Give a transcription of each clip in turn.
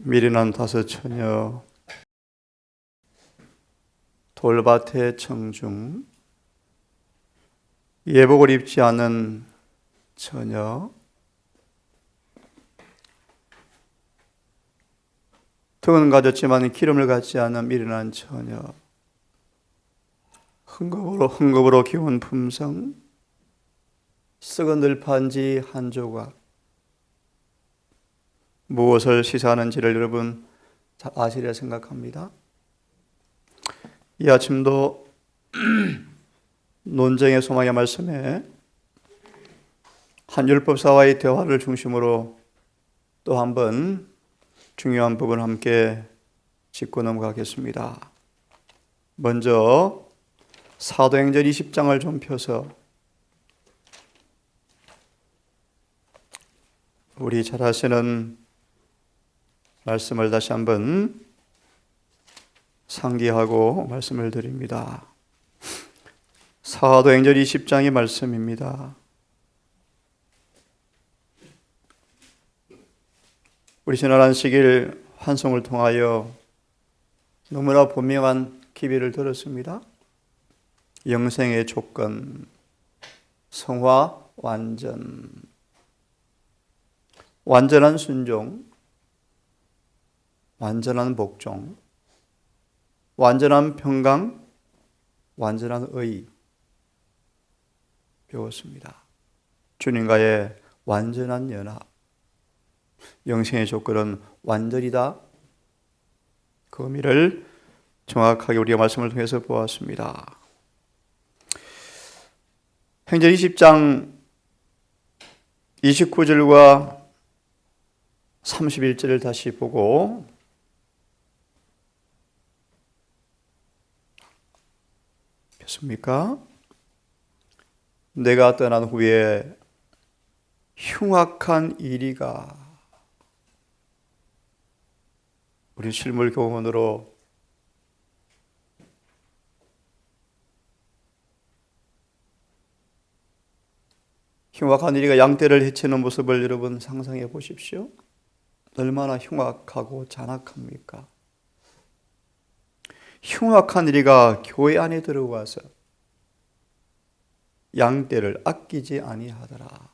미련한 다섯 처녀, 돌밭의 청중, 예복을 입지 않은 처녀, 등은 가졌지만 기름을 갖지 않은 미련한 처녀, 흥겁으로 기운 품성, 썩은 들판지 한 조각. 무엇을 시사하는지를 여러분 잘 아시리라 생각합니다. 이 아침도 논쟁의 소망의 말씀에 한 율법사와의 대화를 중심으로 또 한 번 중요한 부분을 함께 짚고 넘어가겠습니다. 먼저 사도행전 20장을 좀 펴서 우리 잘 아시는 말씀을 다시 한번 상기하고 말씀을 드립니다. 사도행전 20장의 말씀입니다. 우리 지난 안식일 환송을 통하여 너무나 분명한 기비를 들었습니다. 영생의 조건, 성화 완전, 완전한 순종, 완전한 복종, 완전한 평강, 완전한 의 배웠습니다. 주님과의 완전한 연합, 영생의 조건은 완전이다. 그 의미를 정확하게 우리가 말씀을 통해서 보았습니다. 행전 20장 29절과 31절을 다시 보고 뵙습니까? 내가 떠난 후에 흉악한 이리가, 우리 실물 교훈으로 흉악한 이리가 양떼를 해치는 모습을 여러분 상상해 보십시오. 얼마나 흉악하고 잔악합니까? 흉악한 이리가 교회 안에 들어와서 양떼를 아끼지 아니하더라.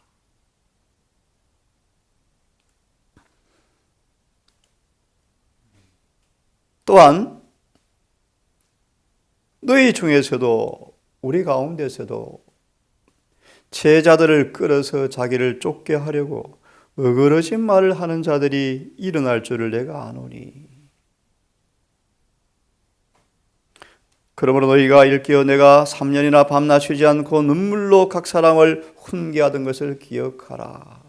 또한 너희 중에서도 우리 가운데서도 제자들을 끌어서 자기를 쫓게 하려고 어그러진 말을 하는 자들이 일어날 줄을 내가 아노니, 그러므로 너희가 일깨어 내가 3년이나 밤낮 쉬지 않고 눈물로 각 사람을 훈계하던 것을 기억하라.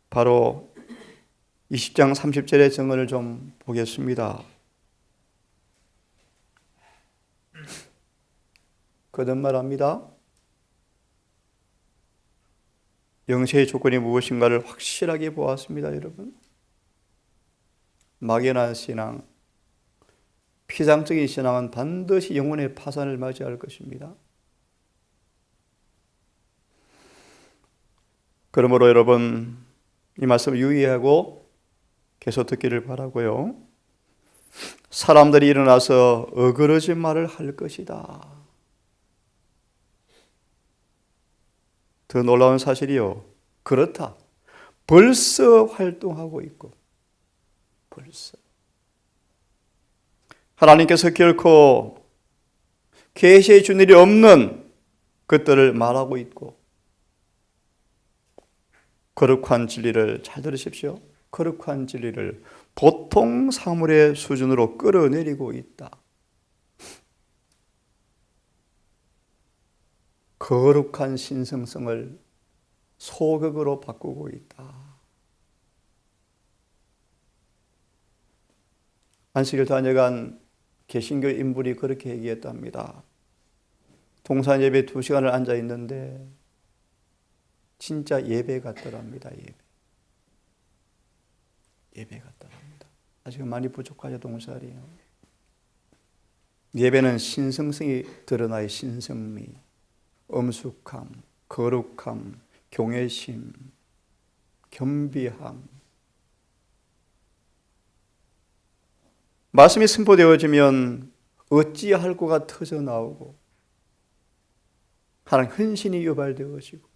바로 20장 30절의 증언을 좀 보겠습니다. 거듭말합니다. 영세의 조건이 무엇인가를 확실하게 보았습니다, 여러분. 막연한 신앙, 피상적인 신앙은 반드시 영혼의 파산을 맞이할 것입니다. 그러므로 여러분, 이 말씀을 유의하고 계속 듣기를 바라고요. 사람들이 일어나서 어그러진 말을 할 것이다. 더 놀라운 사실이요, 그렇다. 벌써 활동하고 있고, 벌써 하나님께서 결코 계시해 준 일이 없는 것들을 말하고 있고, 거룩한 진리를 잘 들으십시오. 거룩한 진리를 보통 사물의 수준으로 끌어내리고 있다. 거룩한 신성성을 소극으로 바꾸고 있다. 안식일 다녀간 개신교 인물이 그렇게 얘기했답니다. 동산 예배 2시간을 앉아 있는데 진짜 예배 같더랍니다. 예배 같더랍니다. 아직 많이 부족하죠, 동살이요. 예배는 신성성이 드러나요. 신성미, 엄숙함, 거룩함, 경외심, 겸비함. 말씀이 선포되어지면 어찌할꼬가 터져 나오고 하나님 헌신이 유발되어지고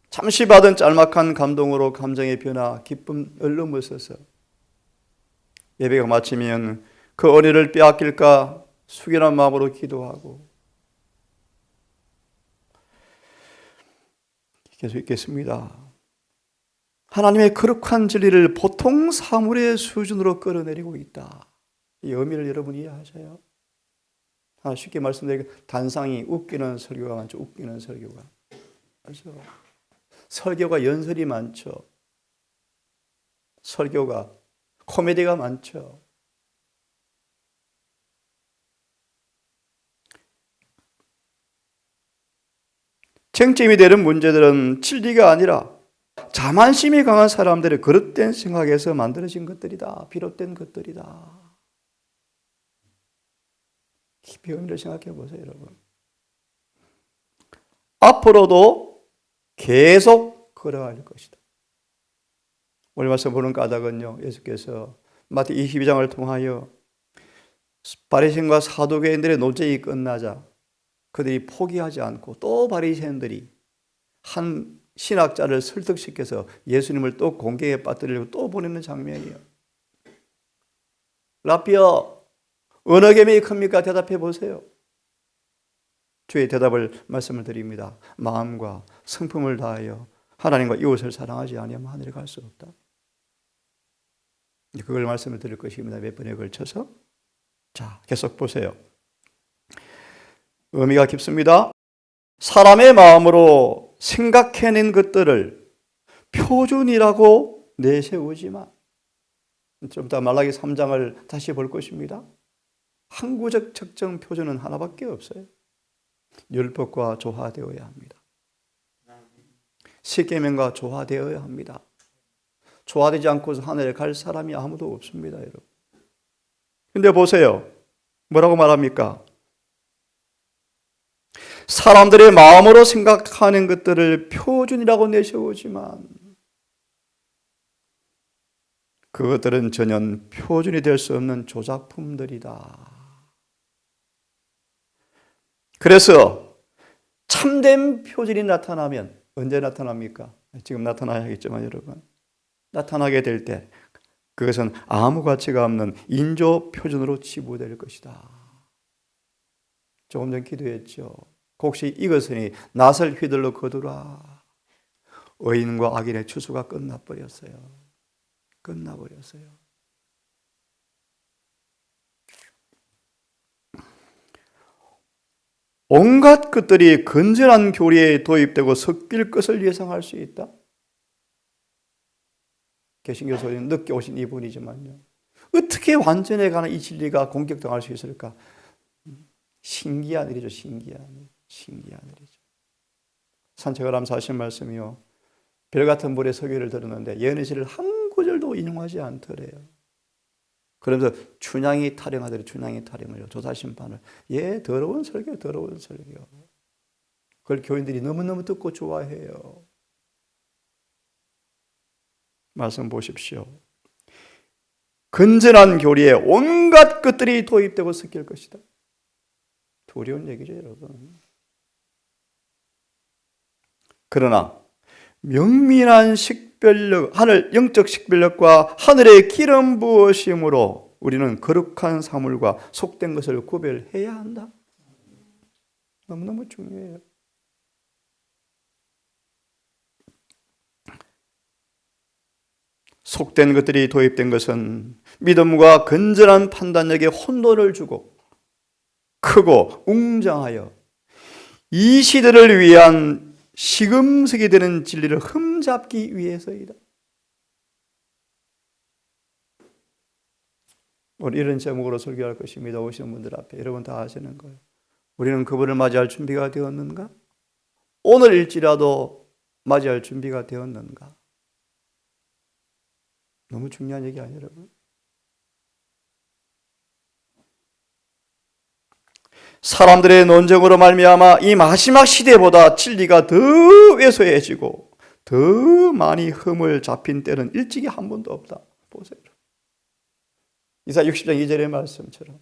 잠시 받은 짤막한 감동으로 감정의 변화, 기쁨 얼렁벗어서 예배가 마치면 그 어린이를 빼앗길까 숙연한 마음으로 기도하고 계속 읽겠습니다. 하나님의 거룩한 진리를 보통 사물의 수준으로 끌어내리고 있다. 이 의미를 여러분이 이해하셔요? 쉽게 말씀드리면 단상이 웃기는 설교가 많죠. 웃기는 설교가. 그렇죠? 설교가 연설이 많죠. 설교가 코미디가 많죠. 쟁점이 되는 문제들은 진리가 아니라 자만심이 강한 사람들의 그릇된 생각에서 만들어진 것들이다. 비롯된 것들이다. 깊이 의미를 생각해 보세요, 여러분. 앞으로도 계속 걸어갈 것이다. 오늘 말씀 보는 까닭은요, 예수께서 마태 22장을 통하여 바리새인과 사두개인들의 논쟁이 끝나자 그들이 포기하지 않고 또 바리새인들이 한 신학자를 설득시켜서 예수님을 또 공경에 빠뜨리려고 또 보내는 장면이에요. 라피어, 어느 계명이 큽니까? 대답해 보세요. 주의 대답을 말씀을 드립니다. 마음과 성품을 다하여 하나님과 이웃을 사랑하지 아니하면 하늘에 갈 수 없다. 그걸 말씀을 드릴 것입니다. 몇 번에 걸쳐서. 자, 계속 보세요. 의미가 깊습니다. 사람의 마음으로 생각해낸 것들을 표준이라고 내세우지만 좀 이따 말라기 3장을 다시 볼 것입니다. 항구적 측정 표준은 하나밖에 없어요. 율법과 조화되어야 합니다. 십계명과 조화되어야 합니다. 조화되지 않고서 하늘에 갈 사람이 아무도 없습니다, 여러분. 근데 보세요. 뭐라고 말합니까? 사람들의 마음으로 생각하는 것들을 표준이라고 내세우지만 그것들은 전혀 표준이 될 수 없는 조작품들이다. 그래서 참된 표준이 나타나면 언제 나타납니까? 지금 나타나야겠지만 여러분, 나타나게 될 때 그것은 아무 가치가 없는 인조 표준으로 치부될 것이다. 조금 전 기도했죠. 혹시 이것으니 낫을 휘둘러 거두라. 의인과 악인의 추수가 끝나버렸어요. 끝나버렸어요. 온갖 것들이 건전한 교리에 도입되고 섞일 것을 예상할 수 있다. 개신교 소리는 늦게 오신 이분이지만요. 어떻게 완전에 관한 이 진리가 공격당할 수 있을까? 신기한 일이죠. 신기한 일이죠. 산책을 하면서 하신 말씀이요. 별같은 물에 서기를 들었는데 예언의 한 구절도 인용하지 않더래요. 그러면서 춘향이 타령하더래. 춘향이 타령을요. 조사심판을. 더러운 설교. 그걸 교인들이 너무너무 듣고 좋아해요. 말씀 보십시오. 건전한 교리에 온갖 것들이 도입되고 섞일 것이다. 두려운 얘기죠, 여러분. 그러나 명민한 식별력, 영적 식별력과 하늘의 기름 부으심으로 우리는 거룩한 사물과 속된 것을 구별해야 한다. 너무너무 중요해요. 속된 것들이 도입된 것은 믿음과 건전한 판단력에 혼돈을 주고 크고 웅장하여 이 시대를 위한 시금석이 되는 진리를 흠잡기 위해서이다. 오늘 이런 제목으로 설교할 것입니다. 오시는 분들 앞에 여러분 다 아시는 거예요. 우리는 그분을 맞이할 준비가 되었는가? 오늘일지라도 맞이할 준비가 되었는가? 너무 중요한 얘기 아니에요, 여러분? 사람들의 논쟁으로 말미암아 이 마지막 시대보다 진리가 더 왜소해지고 더 많이 흠을 잡힌 때는 일찍이 한 번도 없다. 보세요. 이사야 60장 2절의 말씀처럼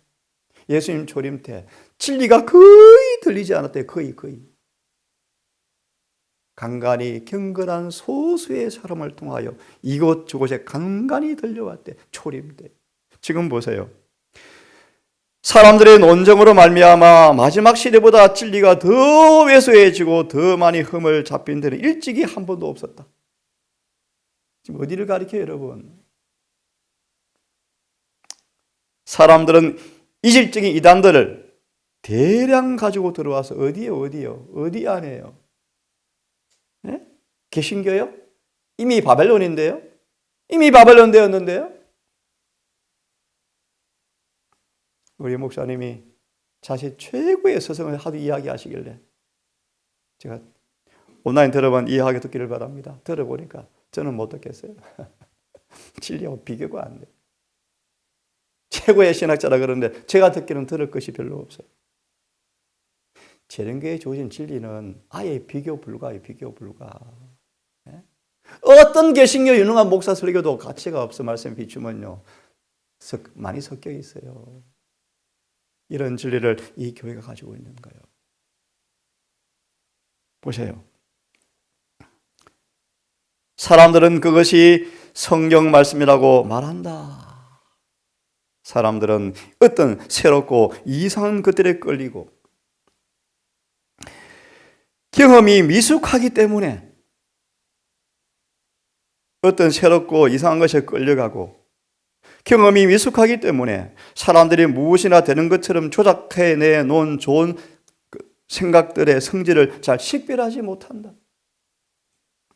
예수님 초림 때 진리가 거의 들리지 않았대요. 거의. 간간히 경건한 소수의 사람을 통하여 이곳저곳에 간간히 들려왔대. 초림 때. 지금 보세요. 사람들의 논쟁으로 말미암아 마지막 시대보다 진리가 더 왜소해지고 더 많이 흠을 잡힌 데는 일찍이 한 번도 없었다. 지금 어디를 가리켜요, 여러분? 사람들은 이질적인 이단들을 대량 가지고 들어와서 어디 안에요? 네? 개신교요? 이미 바벨론인데요? 이미 바벨론 되었는데요? 우리 목사님이 자신 최고의 서성을 하도 이야기하시길래 제가 온라인 들어본 이야기 듣기를 바랍니다. 들어보니까 저는 못 듣겠어요. 진리하고 비교가 안 돼요. 최고의 신학자라 그러는데 제가 듣기는 들을 것이 별로 없어요. 재림교에 주어진 진리는 아예 비교 불가예요. 비교 불가. 네? 어떤 개신교 유능한 목사 설교도 가치가 없어. 말씀 비추면요. 많이 섞여 있어요. 이런 진리를 이 교회가 가지고 있는 거예요. 보세요. 사람들은 그것이 성경 말씀이라고 말한다. 사람들은 어떤 새롭고 이상한 것들에 끌리고 경험이 미숙하기 때문에 어떤 새롭고 이상한 것에 끌려가고 경험이 미숙하기 때문에 사람들이 무엇이나 되는 것처럼 조작해내 놓은 좋은 생각들의 성질을 잘 식별하지 못한다.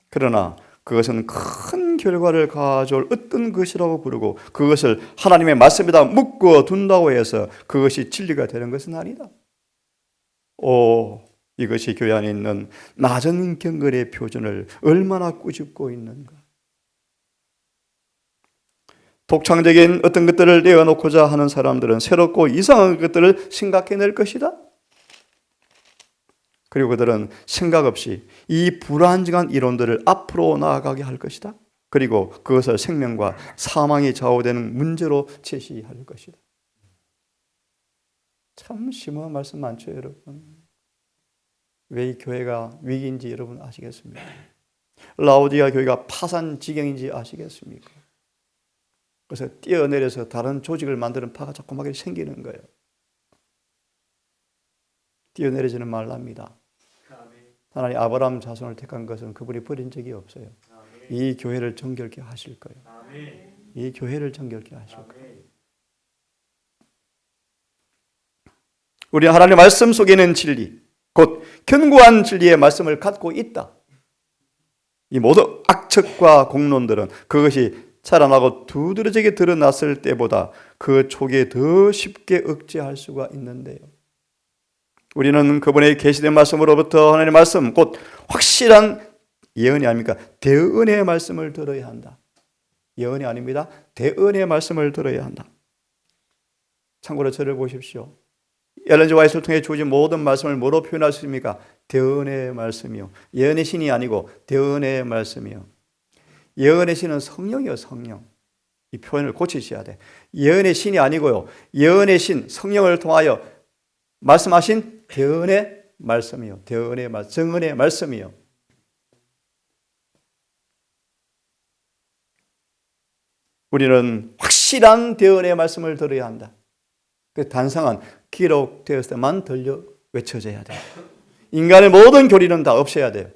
그러나 그것은 큰 결과를 가져올 어떤 것이라고 부르고 그것을 하나님의 말씀에다 묶어 둔다고 해서 그것이 진리가 되는 것은 아니다. 이것이 교회 안에 있는 낮은 경건의 표준을 얼마나 꾸짖고 있는가. 독창적인 어떤 것들을 내어놓고자 하는 사람들은 새롭고 이상한 것들을 생각해낼 것이다. 그리고 그들은 생각 없이 이 불안정한 이론들을 앞으로 나아가게 할 것이다. 그리고 그것을 생명과 사망이 좌우되는 문제로 제시할 것이다. 참 심오한 말씀 많죠, 여러분. 왜 이 교회가 위기인지 여러분 아시겠습니까? 라오디가 교회가 파산 지경인지 아시겠습니까? 그래서 뛰어내려서 다른 조직을 만드는 파가 자꾸만 생기는 거예요. 뛰어내리지는 말랍니다. 하나님 아브라함 자손을 택한 것은 그분이 버린 적이 없어요. 이 교회를 정결케 하실 거예요. 이 교회를 정결케 하실 거예요. 우리 하나님의 말씀 속에 있는 진리, 곧 견고한 진리의 말씀을 갖고 있다. 이 모든 악측과 공론들은 그것이 자라나고 두드러지게 드러났을 때보다 그 초기에 더 쉽게 억제할 수가 있는데요. 우리는 그분의 계시된 말씀으로부터 하나님의 말씀, 곧 확실한 예언이 아닙니까? 대언의 말씀을 들어야 한다. 예언이 아닙니다. 대언의 말씀을 들어야 한다. 참고로 저를 보십시오. 엘렌 지 화이트를 통해 주어진 모든 말씀을 뭐로 표현할 수 있습니까? 대언의 말씀이요. 예언의 신이 아니고 대언의 말씀이요. 예언의 신은 성령이요, 성령. 이 표현을 고치셔야 돼. 예언의 신이 아니고요. 예언의 신, 성령을 통하여 말씀하신 대언의 말씀이요. 대언의 말씀, 정언의 말씀이요. 우리는 확실한 대언의 말씀을 들어야 한다. 그 단상은 기록되었을 때만 들려 외쳐져야 돼요. 인간의 모든 교리는 다 없애야 돼요.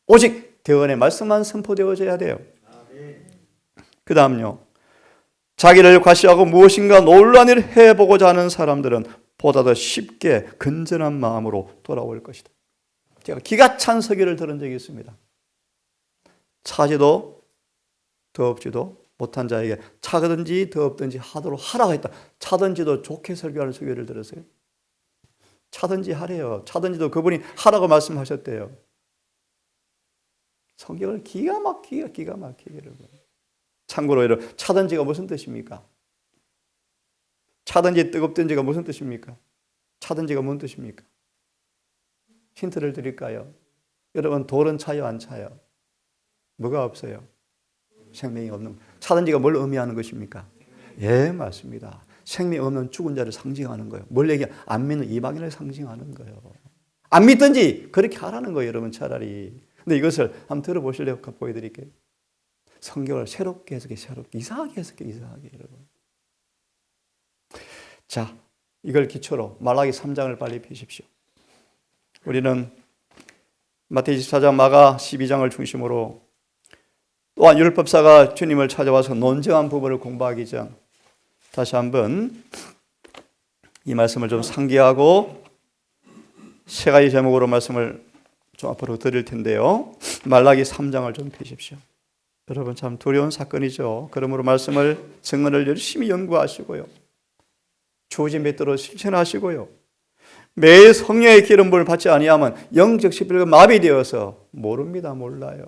오직 대언의 말씀만 선포되어져야 돼요. 그 다음요. 자기를 과시하고 무엇인가 놀라운 일을 해보고자 하는 사람들은 보다 더 쉽게 건전한 마음으로 돌아올 것이다. 제가 기가 찬 설교를 들은 적이 있습니다. 차지도 더없지도 못한 자에게 차든지 더없든지 하도록 하라고 했다. 차든지도 좋게 설교하는 설교를 들었어요. 차든지 하래요. 차든지도 그분이 하라고 말씀하셨대요. 성경을 기가 막히게 여러분. 참고로 여러분, 차든지가 무슨 뜻입니까? 차든지 뜨겁든지가 무슨 뜻입니까? 차든지가 무슨 뜻입니까? 힌트를 드릴까요? 여러분, 돌은 차요, 안 차요? 뭐가 없어요? 생명이 없는. 사단지가 뭘 의미하는 것입니까? 예, 맞습니다. 생명 없는 죽은 자를 상징하는 거예요. 뭘 얘기해? 안 믿는 이방인을 상징하는 거예요. 안 믿든지 그렇게 하라는 거예요, 여러분 차라리. 근데 이것을 한번 들어보실래요? 보여드릴게요. 성경을 새롭게 해석해, 새롭게. 이상하게 해석해, 이상하게, 여러분. 자, 이걸 기초로 말라기 3장을 빨리 펴십시오. 우리는 마태복음 24장, 마가 12장을 중심으로 또한 율법사가 주님을 찾아와서 논쟁한 부분을 공부하기 전 다시 한번 이 말씀을 좀 상기하고 세 가지 제목으로 말씀을 좀 앞으로 드릴 텐데요. 말라기 3장을 좀 펴십시오. 여러분 참 두려운 사건이죠. 그러므로 말씀을 증언을 열심히 연구하시고요. 주어진 맷대로 실천하시고요. 매일 성령의 기름 부음을 받지 아니하면 영적 십일가 마비되어서 모릅니다. 몰라요.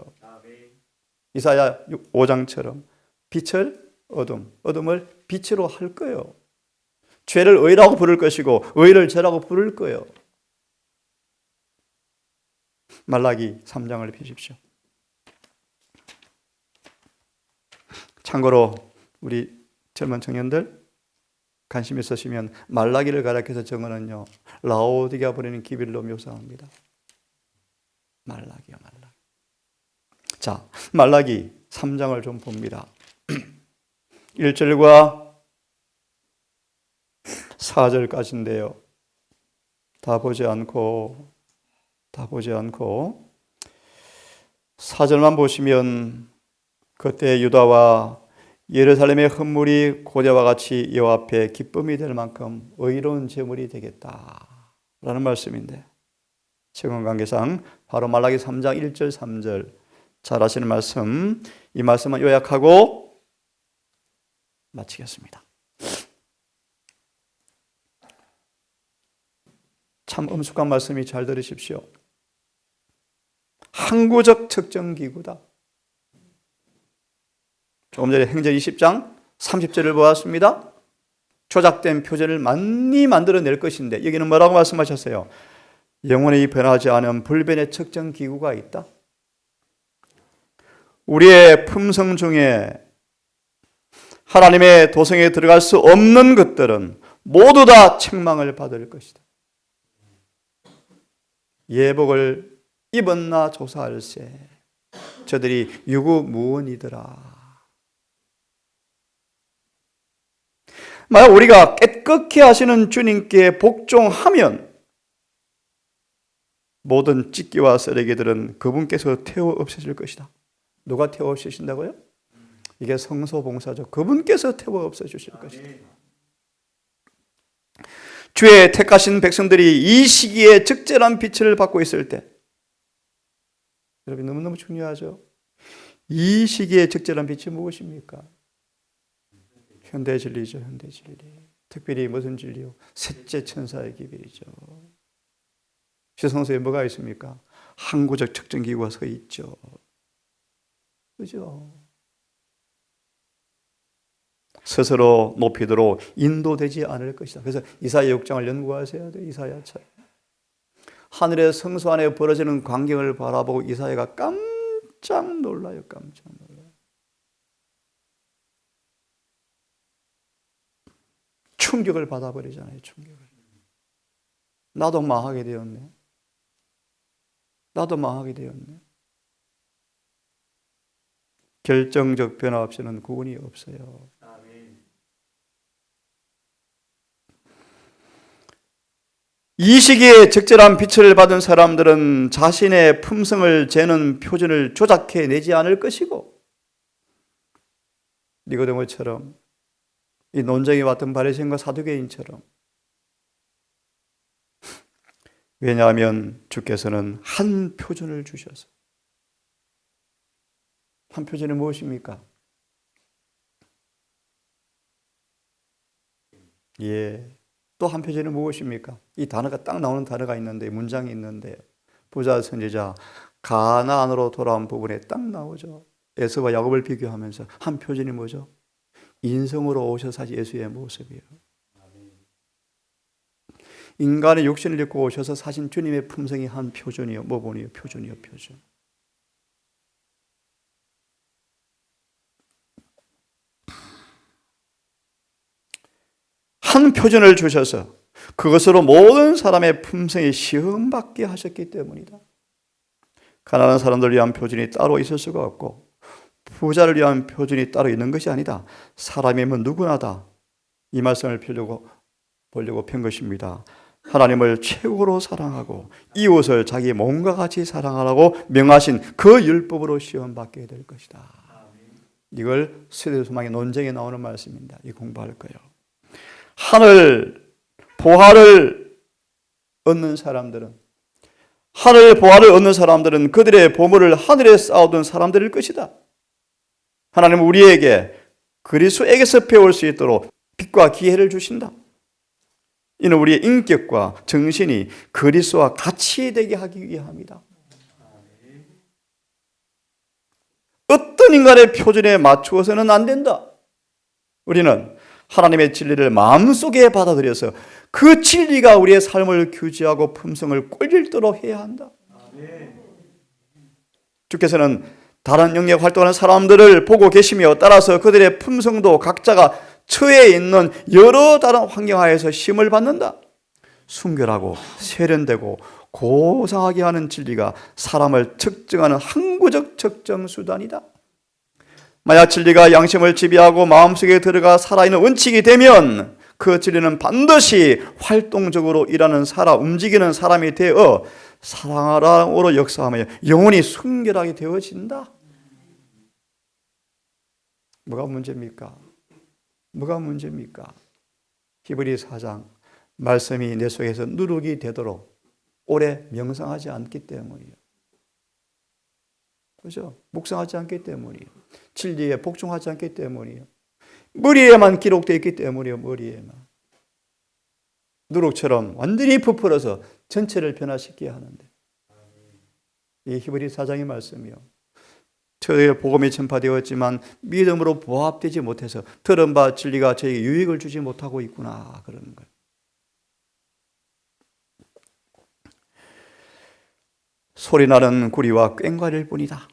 이사야 5장처럼 빛을 어둠, 어둠을 빛으로 할 거예요. 죄를 의라고 부를 것이고 의를 죄라고 부를 거예요. 말라기 3장을 펴십시오. 참고로 우리 젊은 청년들 관심 있으시면 말라기를 가리켜서 정언은요, 라오디게아 보내는 기빌로 묘사합니다. 말라기야, 말라기. 자, 말라기 3장을 좀 봅니다. 1절과 4절까지인데요. 다 보지 않고 4절만 보시면 그때 유다와 예루살렘의 헌물이 고대와 같이 여호와 앞에 기쁨이 될 만큼 의로운 제물이 되겠다라는 말씀인데 시간 관계상 바로 말라기 3장 1절 3절 잘 아시는 말씀, 이 말씀만 요약하고 마치겠습니다. 참 엄숙한 말씀이 잘 들으십시오. 항구적 측정기구다. 조금 전에 행전 20장 30절을 보았습니다. 조작된 표준을 많이 만들어낼 것인데 여기는 뭐라고 말씀하셨어요? 영원히 변하지 않은 불변의 측정기구가 있다. 우리의 품성 중에 하나님의 도성에 들어갈 수 없는 것들은 모두 다 책망을 받을 것이다. 예복을 입었나 조사할세 저들이 유구무원이더라. 만약 우리가 깨끗게 하시는 주님께 복종하면 모든 찢기와 쓰레기들은 그분께서 태워 없애실 것이다. 누가 태워 없애신다고요? 이게 성소봉사죠. 그분께서 태워 없애주실 것이다. 주의 택하신 백성들이 이 시기에 적절한 빛을 받고 있을 때, 여러분 너무너무 중요하죠. 이 시기에 적절한 빛이 무엇입니까? 현대진리죠. 현대진리. 특별히 무슨 진리요? 셋째 천사의 기별이죠. 시성서에 뭐가 있습니까? 항구적 측정기구가 서 있죠. 그죠? 스스로 높이도록 인도되지 않을 것이다. 그래서 이사야 6장을 연구하셔야 돼요. 이사야처럼. 하늘의 성소 안에 벌어지는 광경을 바라보고 이사야가 깜짝 놀라요. 깜짝 놀라요. 충격을 받아버리잖아요. 충격을. 나도 망하게 되었네. 나도 망하게 되었네. 결정적 변화 없이는 구원이 없어요. 이 시기에 적절한 빛을 받은 사람들은 자신의 품성을 재는 표준을 조작해 내지 않을 것이고 니고데모처럼 이 논쟁이 왔던 바리새인과 사두개인처럼 왜냐하면 주께서는 한 표준을 주셔서 한 표준이 무엇입니까? 예. 또 한 표준이 무엇입니까? 이 단어가 딱 나오는 단어가 있는데 문장이 있는데 부자 선지자 가나안으로 돌아온 부분에 딱 나오죠. 에서와 야곱을 비교하면서 한 표준이 뭐죠? 인성으로 오셔서 사실 예수의 모습이에요. 인간의 육신을 입고 오셔서 사신 주님의 품성이 한 표준이요. 뭐 보니요? 표준이요, 표준. 한 표준을 주셔서 그것으로 모든 사람의 품성이 시험받게 하셨기 때문이다. 가난한 사람들을 위한 표준이 따로 있을 수가 없고 부자를 위한 표준이 따로 있는 것이 아니다. 사람이면 누구나 다 이 말씀을 보려고 편 것입니다. 하나님을 최고로 사랑하고 이웃을 자기 몸과 같이 사랑하라고 명하신 그 율법으로 시험받게 될 것이다. 이걸 세대소망의 논쟁에 나오는 말씀입니다. 이 공부할 거예요. 하늘 보화를 얻는 사람들은 그들의 보물을 하늘에 쌓아둔 사람들일 것이다. 하나님은 우리에게 그리스도에게서 배울 수 있도록 빛과 기회를 주신다. 이는 우리의 인격과 정신이 그리스도와 같이 되게 하기 위함이다. 어떤 인간의 표준에 맞추어서는 안 된다. 우리는 하나님의 진리를 마음속에 받아들여서 그 진리가 우리의 삶을 규제하고 품성을 꼴릴도록 해야 한다. 주께서는 다른 영역 활동하는 사람들을 보고 계시며 따라서 그들의 품성도 각자가 처해 있는 여러 다른 환경하에서 심을 받는다. 순결하고 세련되고 고상하게 하는 진리가 사람을 측정하는 항구적 측정 수단이다. 만약 진리가 양심을 지배하고 마음속에 들어가 살아있는 원칙이 되면 그 진리는 반드시 활동적으로 움직이는 사람이 되어 사랑으로 역사하며 영혼이 순결하게 되어진다. 뭐가 문제입니까? 히브리 4장 말씀이 내 속에서 누룩이 되도록 오래 명상하지 않기 때문이에요. 그렇죠? 묵상하지 않기 때문이에요. 진리에 복종하지 않기 때문이에요. 머리에만 기록되어 있기 때문이에요. 머리에만. 누룩처럼 완전히 부풀어서 전체를 변화시키게 하는데 이 히브리 4장의 말씀이요. 저희의 복음이 전파되었지만 믿음으로 부합되지 못해서 들은 바 진리가 저에게 유익을 주지 못하고 있구나 그러는 거예요. 소리나는 구리와 꽹과리일 뿐이다.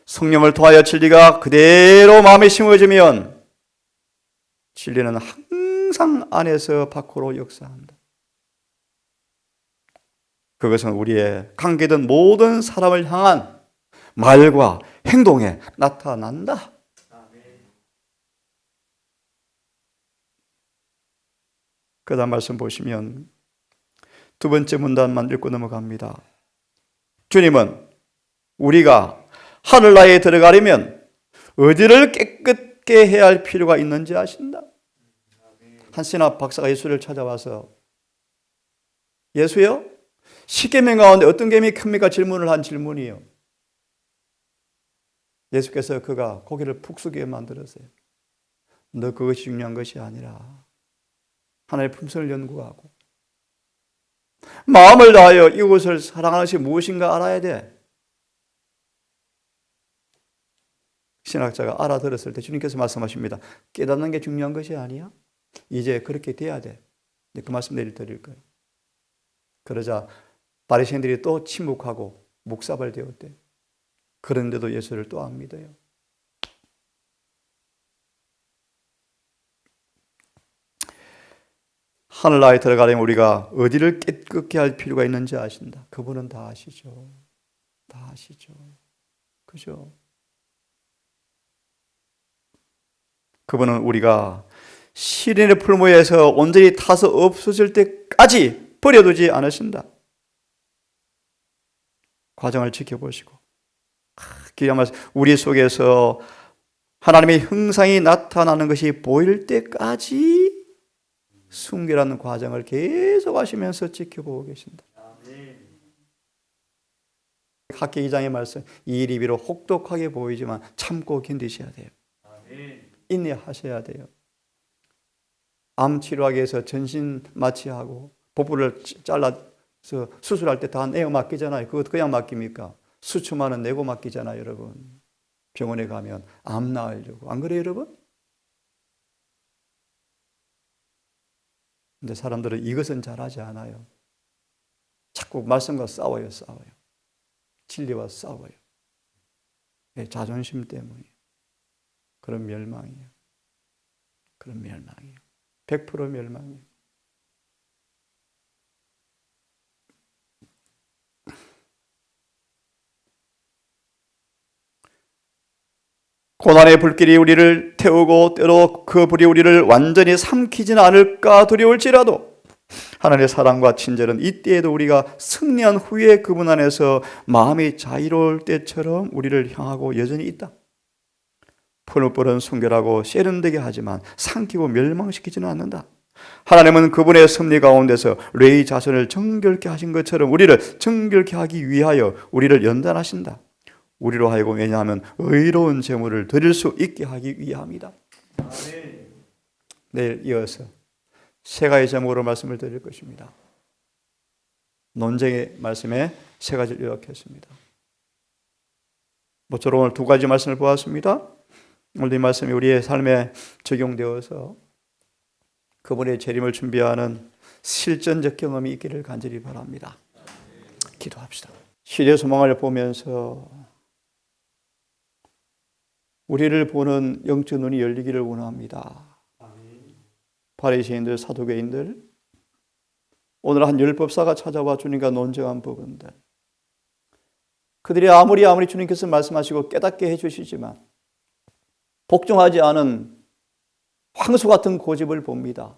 성령을 통하여 진리가 그대로 마음에 심어지면 진리는 항상 안에서 밖으로 역사한다. 그것은 우리의 관계된 모든 사람을 향한 말과 행동에 나타난다. 그 다음 말씀 보시면 두 번째 문단만 읽고 넘어갑니다. 주님은 우리가 하늘나라에 들어가려면 어디를 깨끗게 해야 할 필요가 있는지 아신다. 한 신학 박사가 예수를 찾아와서 예수요? 10계명 가운데 어떤 계명이 큽니까? 질문을 한 질문이에요. 예수께서 그가 고개를 푹 숙이게 만들었어요. 너 그것이 중요한 것이 아니라 하나님의 품성을 연구하고 마음을 다하여 이웃을 사랑하는 것이 무엇인가 알아야 돼. 신학자가 알아들었을 때 주님께서 말씀하십니다. 깨닫는 게 중요한 것이 아니야? 이제 그렇게 돼야 돼. 그 말씀 내일 드릴 거예요. 그러자 바리새인들이 또 침묵하고 묵사발 되었대. 그런데도 예수를 또 안 믿어요. 하늘나라에 들어가려면 우리가 어디를 깨끗게 할 필요가 있는지 아신다. 그분은 다 아시죠. 다 아시죠. 그죠? 그분은 우리가 시련의 풀무에서 온전히 타서 없어질 때까지 버려두지 않으신다. 과정을 지켜보시고 귀한 말씀, 우리 속에서 하나님의 형상이 나타나는 것이 보일 때까지 순결하는 과정을 계속 하시면서 지켜보고 계신다. 학계 2장의 말씀, 이 일이 비록 혹독하게 보이지만 참고 견디셔야 돼요. 인내하셔야 돼요. 암 치료하기 위해서 전신 마취하고 복부를 잘라서 수술할 때 다 내어 맡기잖아요. 그것 그냥 맡깁니까? 수천만 원 내고 맡기잖아요, 여러분. 병원에 가면 암 나으려고. 안 그래요, 여러분? 근데 사람들은 이것은 잘하지 않아요. 자꾸 말씀과 싸워요. 진리와 싸워요. 자존심 때문에. 그런 멸망이에요. 100% 멸망이에요. 고난의 불길이 우리를 태우고 때로 그 불이 우리를 완전히 삼키지는 않을까 두려울지라도 하나님의 사랑과 친절은 이때에도 우리가 승리한 후에 그분 안에서 마음이 자유로울 때처럼 우리를 향하고 여전히 있다. 푸른푸른 순결하고 세련되게 하지만 삼키고 멸망시키지는 않는다. 하나님은 그분의 섭리 가운데서 레위 자손을 정결케 하신 것처럼 우리를 정결케 하기 위하여 우리를 연단하신다. 우리로 하여금 왜냐하면 의로운 제물을 드릴 수 있게 하기 위함이다. 내일 이어서 세 가지 제목으로 말씀을 드릴 것입니다. 논쟁의 말씀에 세 가지를 요약했습니다. 모쪼록 오늘 두 가지 말씀을 보았습니다. 오늘 이 말씀이 우리의 삶에 적용되어서 그분의 재림을 준비하는 실전적 경험이 있기를 간절히 바랍니다. 기도합시다. 시대 소망을 보면서 우리를 보는 영적 눈이 열리기를 원합니다. 바리새인들, 사두개인들, 오늘 한 율법사가 찾아와 주님과 논쟁한 부분들, 그들이 아무리 주님께서 말씀하시고 깨닫게 해주시지만 복종하지 않은 황소 같은 고집을 봅니다.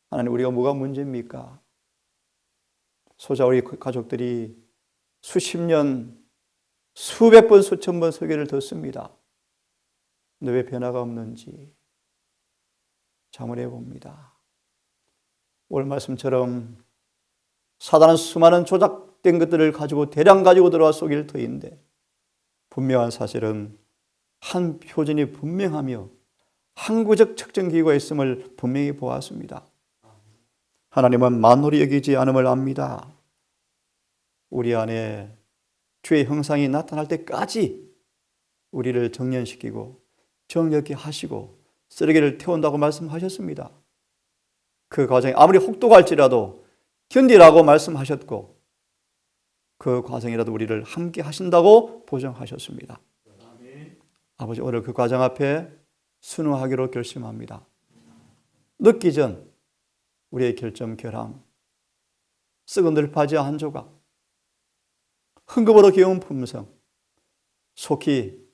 하나님, 우리가 뭐가 문제입니까? 소자 우리 가족들이 수십 년, 수백 번, 수천 번 설교를 듣습니다. 근데 왜 변화가 없는지 자문해 봅니다. 오늘 말씀처럼 사단은 수많은 조작된 것들을 가지고 대량 가지고 들어와 속일 터인데 분명한 사실은 한 표준이 분명하며 항구적 측정기구가 있음을 분명히 보았습니다. 하나님은 만홀히 여기지 않음을 압니다. 우리 안에 주의 형상이 나타날 때까지 우리를 정련시키고 정력케 하시고 쓰레기를 태운다고 말씀하셨습니다. 그 과정이 아무리 혹독할지라도 견디라고 말씀하셨고 그 과정이라도 우리를 함께 하신다고 보장하셨습니다. 아버지, 오늘 그 과정 앞에 순응하기로 결심합니다. 늦기 전 우리의 결점, 결함, 썩은 들파지 한 조각, 흥금으로 개운 품성, 속히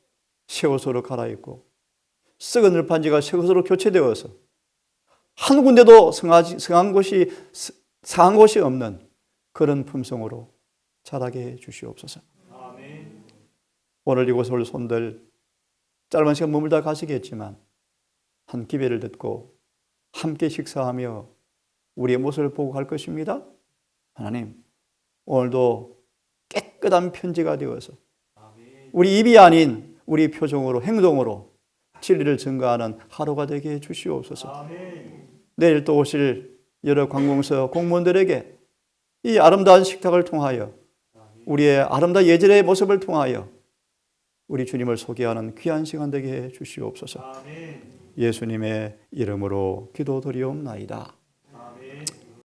새옷으로 갈아입고 썩은 들판지가 새옷으로 교체되어서 한 군데도 상한 곳이 없는 그런 품성으로 자라게 해 주시옵소서. 아멘. 오늘 이곳에 올 손들 짧은 시간 머물다 가시겠지만 한 기회를 듣고 함께 식사하며 우리의 모습을 보고 갈 것입니다. 하나님, 오늘도 깨끗한 편지가 되어서 우리 입이 아닌 우리 표정으로 행동으로 진리를 증거하는 하루가 되게 해 주시옵소서. 내일 또 오실 여러 관공서 공무원들에게 이 아름다운 식탁을 통하여 우리의 아름다운 예전의 모습을 통하여 우리 주님을 소개하는 귀한 시간 되게 해 주시옵소서. 예수님의 이름으로 기도드리옵나이다.